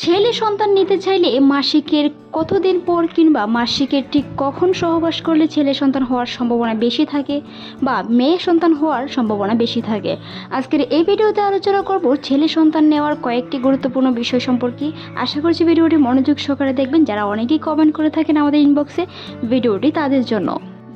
ছেলে সন্তান নিতে চাইলে মাসিকের কতদিন পর কিংবা মাসিকের ঠিক কখন সহবাস করলে ছেলে সন্তান হওয়ার সম্ভাবনা বেশি থাকে বা মেয়ে সন্তান হওয়ার সম্ভাবনা বেশি থাকে। আজকের এই ভিডিওতে আলোচনা করব ছেলে সন্তান নেওয়ার কয়েকটি গুরুত্বপূর্ণ বিষয় সম্পর্কে। আশা করছি ভিডিওটি মনোযোগ সহকারে দেখবেন। যারা অনেকেই কমেন্ট করে থাকেন আমাদের ইনবক্সে, ভিডিওটি তাদের জন্য।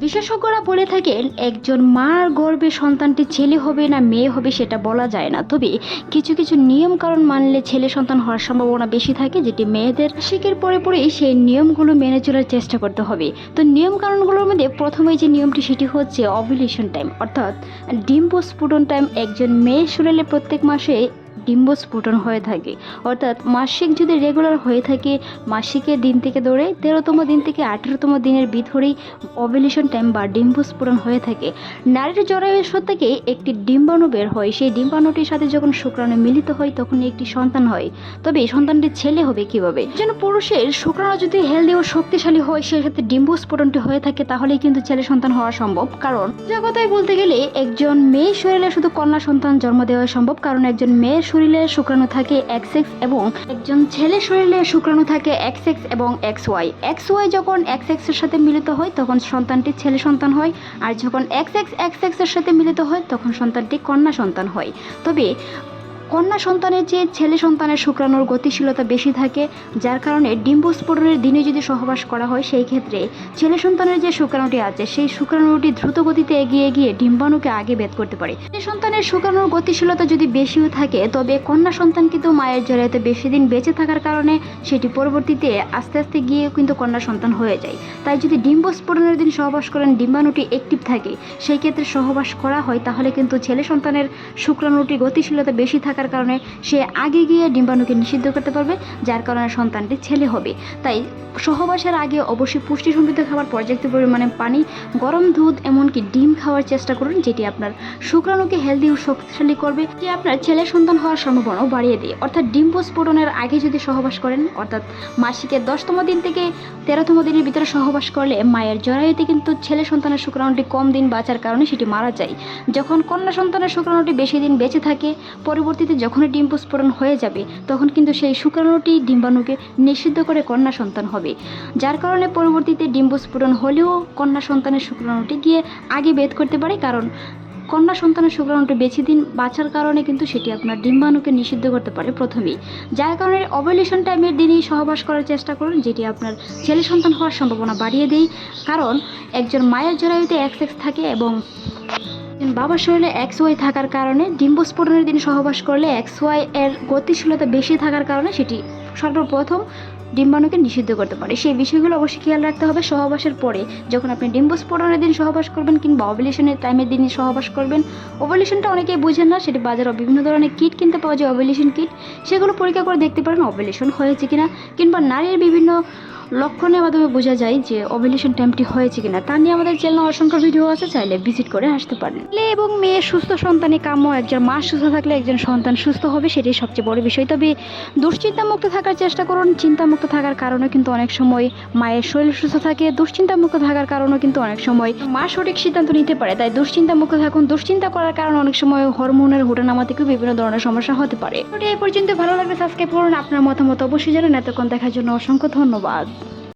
বিশেষজ্ঞরা বলে থাকেন একজন মার গর্ভে সন্তানটি ছেলে হবে না মেয়ে হবে সেটা বলা যায় না, তবে কিছু কিছু নিয়ম কারণ মানলে ছেলে সন্তান হওয়ার সম্ভাবনা বেশি থাকে, যেটি মেয়েদের শিকের পরে পরেই সেই নিয়মগুলো মেনে চলার চেষ্টা করতে হবে। তো নিয়ম কারণগুলোর মধ্যে প্রথমে যে নিয়মটি সেটি হচ্ছে ওভুলেশন টাইম, অর্থাৎ ডিম্বস্ফুটন টাইম। একজন মেয়ের শরীরে প্রত্যেক মাসে ডিম্বস্ফুটন হয়ে থাকে, অর্থাৎ মাসিক যদি রেগুলার হয়ে থাকে, মাসিকের দিন থেকে ধরে 13তম দিন থেকে 18তম দিনের ভিতরেই ওভুলেশন টাইম বা ডিম্বস্ফুটন হয়ে থাকে। নারীর জরায়ুর থেকে একটি ডিম্বাণু বের হয়, সেই ডিম্বাণুটির সাথে যখন শুক্রাণু মিলিত হয় তখন একটি সন্তান হয়। তবে এই সন্তানটি ছেলে হবে কিভাবে? যেন পুরুষের শুক্রাণু যদি হেলদি ও শক্তিশালী হয়, সেই সাথে ডিম্বস্ফুটনটি হয়ে থাকে, তাহলেই কিন্তু ছেলে সন্তান হওয়া সম্ভব। কারণ যে কথাই বলতে গেলে একজন মেয়ের শরীরে শুধু কন্যা সন্তান জন্ম দেওয়া সম্ভব, কারণ একজন মেয়ের শরীরে শুক্রাণু থাকে XX এবং একজন ছেলের শরীরে শুক্রাণু থাকে XX এবং XY। XY যখন XX এর সাথে মিলিত হয় তখন সন্তানটি ছেলে সন্তান হয়, আর যখন XX এর সাথে মিলিত হয় তখন সন্তানটি কন্যা সন্তান হয়। তবে কন্যা সন্তানের চেয়ে ছেলে সন্তানের শুক্রাণুর গতিশীলতা বেশি থাকে, যার কারণে ডিম্বস্ফোটনের দিনে যদি সহবাস করা হয় সেই ক্ষেত্রে ছেলে সন্তানের যে শুক্রাণুটি আছে সেই শুক্রাণুটি দ্রুত গতিতে এগিয়ে গিয়ে ডিম্বাণুকে আগে ভেদ করতে পারে। ছেলে সন্তানের শুক্রাণুর গতিশীলতা যদি বেশিও থাকে, তবে কন্যা সন্তান কিন্তু মায়ের জরায়ুতে বেশি দিন বেঁচে থাকার কারণে সেটি পরবর্তীতে আস্তে আস্তে গিয়ে কিন্তু কন্যা সন্তান হয়ে যায়। তাই যদি ডিম্বস্ফোটনের দিন সহবাস করেন, ডিম্বাণুটি অ্যাক্টিভ থাকে, সেই ক্ষেত্রে সহবাস করা হয়, তাহলে কিন্তু ছেলে সন্তানের শুক্রাণুটি গতিশীলতা বেশি থাকার কারণে সে আগে গিয়ে ডিম্বাণুকে নিষিদ্ধ করতে পারবে, যার কারণে সন্তানটি ছেলে হবে। তাই সহবাসের আগে অবশ্যই পুষ্টি সমৃদ্ধ খাবার, পর্যাপ্ত পরিমাণে পানি, গরম দুধ, এমনকি ডিম খাওয়ার চেষ্টা করুন, যেটি আপনার শুক্রাণুকে হেলদি ও শক্তিশালী করবে, যে আপনার ছেলে সন্তান হওয়ার সম্ভাবনাও বাড়িয়ে দেয়। অর্থাৎ ডিম্বস্ফোটনের আগে যদি সহবাস করেন, অর্থাৎ মাসিকের 10তম দিন থেকে 13তম দিনের ভিতরে সহবাস করলে মায়ের জরায়ুতে কিন্তু ছেলে সন্তানের শুক্রাণুটি কম দিন বাঁচার কারণে সেটি মারা যায়। যখন কন্যা সন্তানের শুক্রাণুটি বেশি দিন বেঁচে থাকে, পরবর্তীতে যখনই ডিম্বস্ফোটন হয়ে যাবে তখন কিন্তু সেই শুক্রাণুটি ডিম্বাণুকে নিষিদ্ধ করে কন্যা সন্তান হবে, যার কারণে পরবর্তীতে ডিম্বস্ফোটন হলেও কন্যা সন্তানের শুক্রাণুটি গিয়ে আগে ভেদ করতে পারে, কারণ কন্যা সন্তানের শুক্রাণুটি বেশি দিন বাঁচার কারণে কিন্তু সেটি আপনার ডিম্বাণুকে নিষিদ্ধ করতে পারে প্রথমেই। যার কারণে ওভুলেশন টাইমের দিনই সহবাস করার চেষ্টা করুন, যেটি আপনার ছেলে সন্তান হওয়ার সম্ভাবনা বাড়িয়ে দেয়। কারণ একজন মায়ের জরায়ুতে XX থাকে এবং বাবার শরীরে XY থাকার কারণে ডিম্বস্ফোটনের দিন সহবাস করলে XY এর গতিশীলতা বেশি থাকার কারণে সেটি সর্বপ্রথম ডিম্বাণুকে নিষিদ্ধ করতে পারে। সেই বিষয়গুলো অবশ্যই খেয়াল রাখতে হবে। সহবাসের পরে যখন আপনি ডিম্বস্ফোটনের দিন সহবাস করবেন কিংবা ওভুলেশনের টাইমের দিনই সহবাস করবেন, ওভুলেশনটা অনেকেই বুঝেন না, সেটি বাজারে বিভিন্ন ধরনের কিট কিনতে পাওয়া যায়, ওভুলেশন কিট, সেগুলো পরীক্ষা করে দেখতে পারেন ওভুলেশন হয়েছে কিনা, কিংবা নারীর বিভিন্ন লক্ষণের মাধ্যমে বোঝা যায় যে ওভুলেশন টাইমটি হয়েছে কিনা। তা নিয়ে আমাদের চ্যানেলে অসংখ্য ভিডিও আছে, চাইলে ভিজিট করে আসতে পারেন। ছেলে এবং মেয়ে সুস্থ সন্তানই কাম্য। একজন মা সুস্থ থাকলে একজন সন্তান সুস্থ হবে, সেটি সবচেয়ে বড় বিষয়। তবে দুশ্চিন্তামুক্ত থাকার চেষ্টা করুন। চিন্তামুক্ত থাকার কারণে কিন্তু অনেক সময় মায়ের শরীর সুস্থ থাকে, দুশ্চিন্তামুক্ত থাকার কারণেও কিন্তু অনেক সময় মা সঠিক সিদ্ধান্ত নিতে পারে। তাই দুশ্চিন্তামুক্ত থাকুন। দুশ্চিন্তা করার কারণে অনেক সময় হরমোনের হুটানামা থেকেও বিভিন্ন ধরনের সমস্যা হতে পারে। এই পর্যন্ত ভালো লাগলে সাবস্ক্রাইব করুন। আপনার মতামত অবশ্যই জানান। এতক্ষণ দেখার জন্য অসংখ্য ধন্যবাদ।